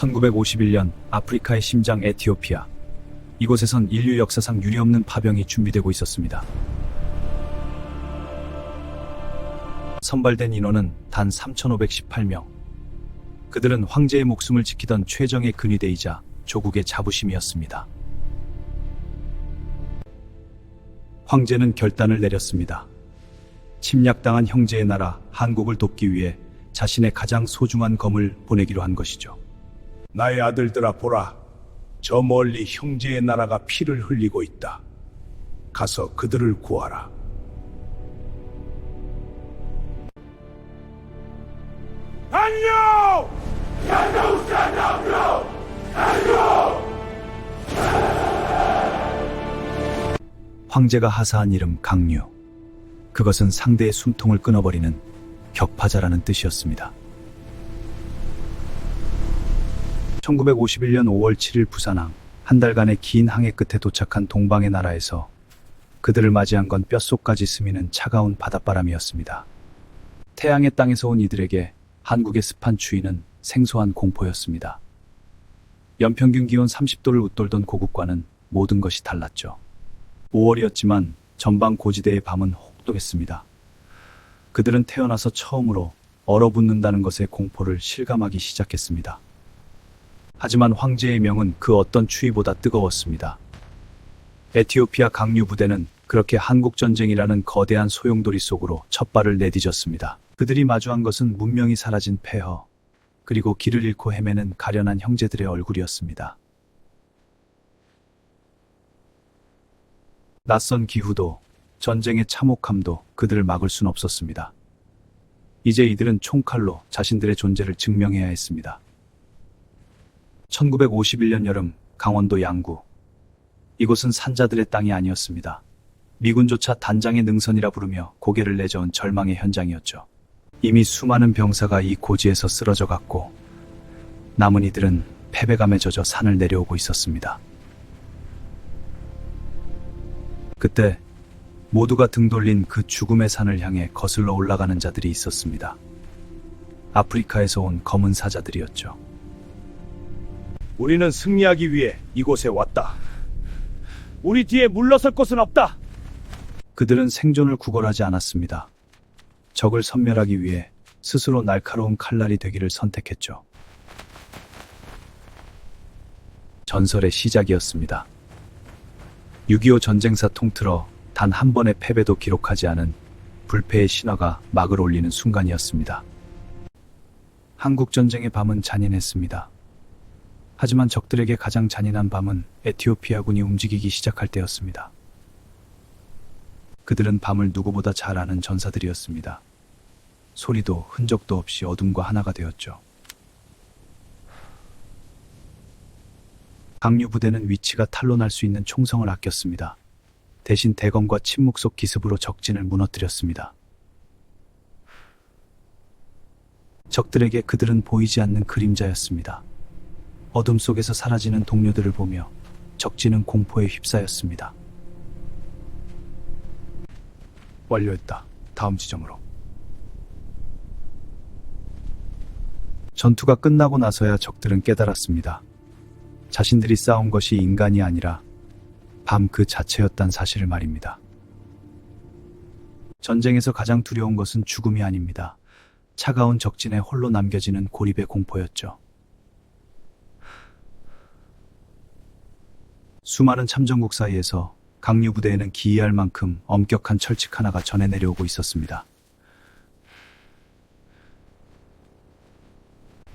1951년 아프리카의 심장 에티오피아. 이곳에선 인류 역사상 유례없는 파병이 준비되고 있었습니다. 선발된 인원은 단 3,518명. 그들은 황제의 목숨을 지키던 최정의 근위대이자 조국의 자부심이었습니다. 황제는 결단을 내렸습니다. 침략당한 형제의 나라 한국을 돕기 위해 자신의 가장 소중한 검을 보내기로 한 것이죠. 나의 아들들아 보라. 저 멀리 형제의 나라가 피를 흘리고 있다. 가서 그들을 구하라. 안녕! 황제가 하사한 이름 강류. 그것은 상대의 숨통을 끊어버리는 격파자라는 뜻이었습니다. 1951년 5월 7일 부산항. 한 달간의 긴 항해 끝에 도착한 동방의 나라에서 그들을 맞이한 건 뼛속까지 스미는 차가운 바닷바람이었습니다. 태양의 땅에서 온 이들에게 한국의 습한 추위는 생소한 공포였습니다. 연평균 기온 30도를 웃돌던 고국과는 모든 것이 달랐죠. 5월이었지만 전방 고지대의 밤은 혹독했습니다. 그들은 태어나서 처음으로 얼어붙는다는 것의 공포를 실감하기 시작했습니다. 하지만 황제의 명은 그 어떤 추위보다 뜨거웠습니다. 에티오피아 강류 부대는 그렇게 한국전쟁이라는 거대한 소용돌이 속으로 첫 발을 내디뎠습니다. 그들이 마주한 것은 문명이 사라진 폐허, 그리고 길을 잃고 헤매는 가련한 형제들의 얼굴이었습니다. 낯선 기후도, 전쟁의 참혹함도 그들을 막을 순 없었습니다. 이제 이들은 총칼로 자신들의 존재를 증명해야 했습니다. 1951년 여름, 강원도 양구. 이곳은 산자들의 땅이 아니었습니다. 미군조차 단장의 능선이라 부르며 고개를 내저은 절망의 현장이었죠. 이미 수많은 병사가 이 고지에서 쓰러져 갔고 남은 이들은 패배감에 젖어 산을 내려오고 있었습니다. 그때 모두가 등 돌린 그 죽음의 산을 향해 거슬러 올라가는 자들이 있었습니다. 아프리카에서 온 검은 사자들이었죠. 우리는 승리하기 위해 이곳에 왔다. 우리 뒤에 물러설 곳은 없다. 그들은 생존을 구걸하지 않았습니다. 적을 섬멸하기 위해 스스로 날카로운 칼날이 되기를 선택했죠. 전설의 시작이었습니다. 6.25 전쟁사 통틀어 단 한 번의 패배도 기록하지 않은 불패의 신화가 막을 올리는 순간이었습니다. 한국전쟁의 밤은 잔인했습니다. 하지만 적들에게 가장 잔인한 밤은 에티오피아군이 움직이기 시작할 때였습니다. 그들은 밤을 누구보다 잘 아는 전사들이었습니다. 소리도 흔적도 없이 어둠과 하나가 되었죠. 강류 부대는 위치가 탄로날 수 있는 총성을 아꼈습니다. 대신 대검과 침묵 속 기습으로 적진을 무너뜨렸습니다. 적들에게 그들은 보이지 않는 그림자였습니다. 어둠 속에서 사라지는 동료들을 보며 적진은 공포에 휩싸였습니다. 완료했다. 다음 지점으로. 전투가 끝나고 나서야 적들은 깨달았습니다. 자신들이 싸운 것이 인간이 아니라 밤 그 자체였단 사실을 말입니다. 전쟁에서 가장 두려운 것은 죽음이 아닙니다. 차가운 적진에 홀로 남겨지는 고립의 공포였죠. 수많은 참전국 사이에서 강류 부대에는 기이할 만큼 엄격한 철칙 하나가 전해 내려오고 있었습니다.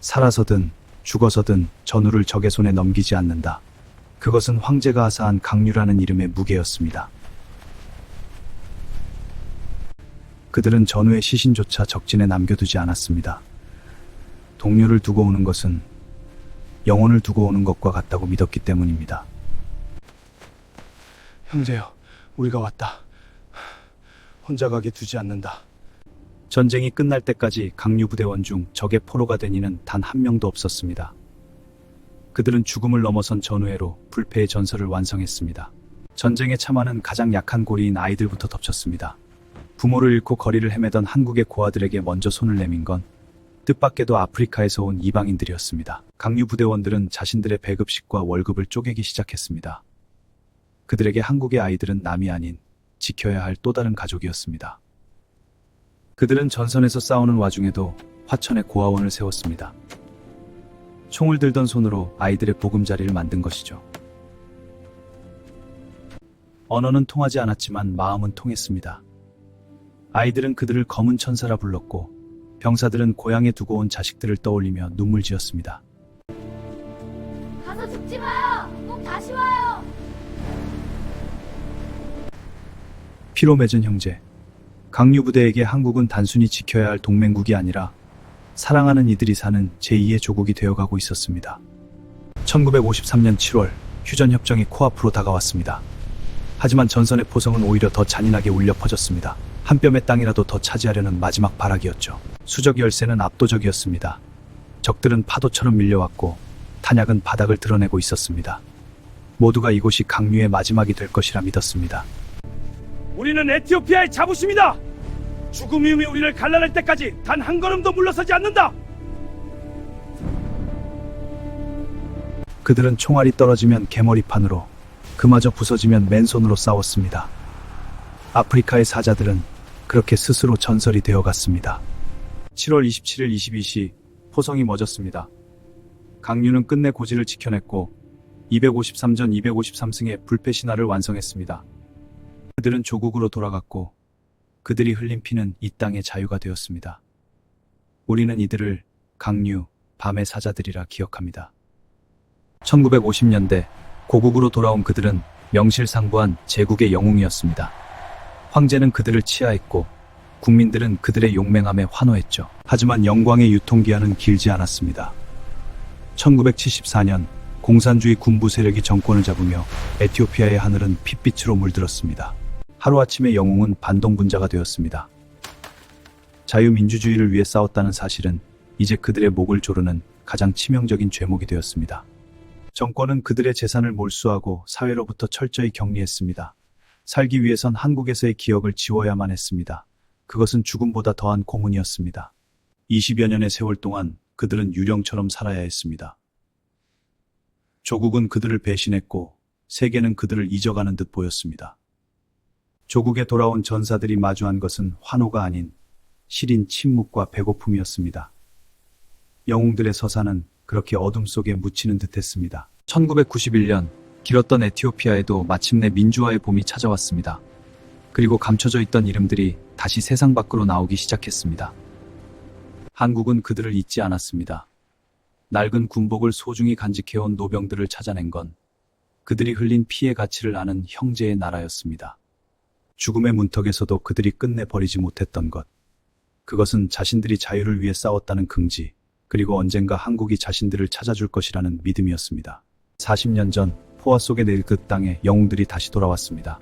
살아서든 죽어서든 전우를 적의 손에 넘기지 않는다. 그것은 황제가 하사한 강류라는 이름의 무게였습니다. 그들은 전우의 시신조차 적진에 남겨두지 않았습니다. 동료를 두고 오는 것은 영혼을 두고 오는 것과 같다고 믿었기 때문입니다. 형제여, 우리가 왔다. 혼자 가게 두지 않는다. 전쟁이 끝날 때까지 강류 부대원 중 적의 포로가 된 이는 단 한 명도 없었습니다. 그들은 죽음을 넘어선 전우회로 불패의 전설을 완성했습니다. 전쟁의 참화는 가장 약한 고리인 아이들부터 덮쳤습니다. 부모를 잃고 거리를 헤매던 한국의 고아들에게 먼저 손을 내민 건 뜻밖에도 아프리카에서 온 이방인들이었습니다. 강류 부대원들은 자신들의 배급식과 월급을 쪼개기 시작했습니다. 그들에게 한국의 아이들은 남이 아닌 지켜야 할 또 다른 가족이었습니다. 그들은 전선에서 싸우는 와중에도 화천에 고아원을 세웠습니다. 총을 들던 손으로 아이들의 보금자리를 만든 것이죠. 언어는 통하지 않았지만 마음은 통했습니다. 아이들은 그들을 검은 천사라 불렀고 병사들은 고향에 두고 온 자식들을 떠올리며 눈물 지었습니다. 가서 죽지 마요. 꼭 다시 와요. 피로 맺은 형제. 강류 부대에게 한국은 단순히 지켜야 할 동맹국이 아니라 사랑하는 이들이 사는 제2의 조국이 되어가고 있었습니다. 1953년 7월 휴전협정이 코앞으로 다가왔습니다. 하지만 전선의 포성은 오히려 더 잔인하게 울려 퍼졌습니다. 한 뼘의 땅이라도 더 차지하려는 마지막 발악이었죠. 수적 열세는 압도적이었습니다. 적들은 파도처럼 밀려왔고 탄약은 바닥을 드러내고 있었습니다. 모두가 이곳이 강류의 마지막이 될 것이라 믿었습니다. 우리는 에티오피아의 자부심이다. 죽음이 우리를 갈라낼 때까지 단 한 걸음도 물러서지 않는다. 그들은 총알이 떨어지면 개머리판으로, 그마저 부서지면 맨손으로 싸웠습니다. 아프리카의 사자들은 그렇게 스스로 전설이 되어갔습니다. 7월 27일 22시 포성이 멎었습니다. 강류는 끝내 고지를 지켜냈고 253전 253승의 불패 신화를 완성했습니다. 그들은 조국으로 돌아갔고 그들이 흘린 피는 이 땅의 자유가 되었습니다. 우리는 이들을 강류, 밤의 사자들이라 기억합니다. 1950년대 고국으로 돌아온 그들은 명실상부한 제국의 영웅이었습니다. 황제는 그들을 치하했고 국민들은 그들의 용맹함에 환호했죠. 하지만 영광의 유통기한은 길지 않았습니다. 1974년 공산주의 군부 세력이 정권을 잡으며 에티오피아의 하늘은 핏빛으로 물들었습니다. 하루아침에 영웅은 반동분자가 되었습니다. 자유민주주의를 위해 싸웠다는 사실은 이제 그들의 목을 조르는 가장 치명적인 죄목이 되었습니다. 정권은 그들의 재산을 몰수하고 사회로부터 철저히 격리했습니다. 살기 위해선 한국에서의 기억을 지워야만 했습니다. 그것은 죽음보다 더한 고문이었습니다. 20여 년의 세월 동안 그들은 유령처럼 살아야 했습니다. 조국은 그들을 배신했고 세계는 그들을 잊어가는 듯 보였습니다. 조국에 돌아온 전사들이 마주한 것은 환호가 아닌 시린 침묵과 배고픔이었습니다. 영웅들의 서사는 그렇게 어둠 속에 묻히는 듯했습니다. 1991년 길었던 에티오피아에도 마침내 민주화의 봄이 찾아왔습니다. 그리고 감춰져 있던 이름들이 다시 세상 밖으로 나오기 시작했습니다. 한국은 그들을 잊지 않았습니다. 낡은 군복을 소중히 간직해온 노병들을 찾아낸 건 그들이 흘린 피의 가치를 아는 형제의 나라였습니다. 죽음의 문턱에서도 그들이 끝내 버리지 못했던 것, 그것은 자신들이 자유를 위해 싸웠다는 긍지, 그리고 언젠가 한국이 자신들을 찾아줄 것이라는 믿음이었습니다. 40년 전 포화 속에 내릴 그 땅에 영웅들이 다시 돌아왔습니다.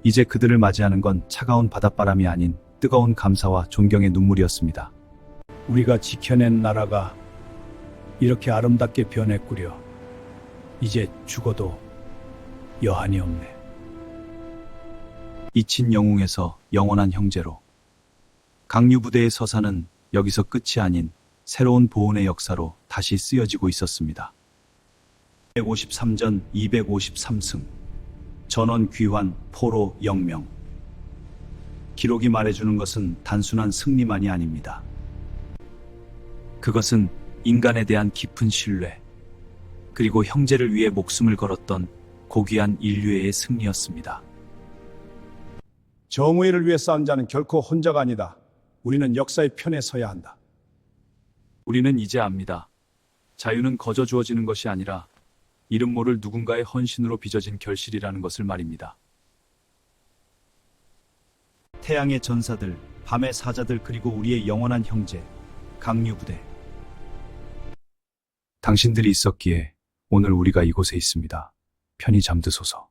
이제 그들을 맞이하는 건 차가운 바닷바람이 아닌 뜨거운 감사와 존경의 눈물이었습니다. 우리가 지켜낸 나라가 이렇게 아름답게 변했구려. 이제 죽어도 여한이 없네. 잊힌 영웅에서 영원한 형제로. 강류부대의 서사는 여기서 끝이 아닌 새로운 보온의 역사로 다시 쓰여지고 있었습니다. 253전 253승, 전원 귀환, 포로 영명. 기록이 말해주는 것은 단순한 승리만이 아닙니다. 그것은 인간에 대한 깊은 신뢰, 그리고 형제를 위해 목숨을 걸었던 고귀한 인류의 승리였습니다. 정의를 위해 싸운 자는 결코 혼자가 아니다. 우리는 역사의 편에 서야 한다. 우리는 이제 압니다. 자유는 거저 주어지는 것이 아니라 이름 모를 누군가의 헌신으로 빚어진 결실이라는 것을 말입니다. 태양의 전사들, 밤의 사자들, 그리고 우리의 영원한 형제, 강류부대. 당신들이 있었기에 오늘 우리가 이곳에 있습니다. 편히 잠드소서.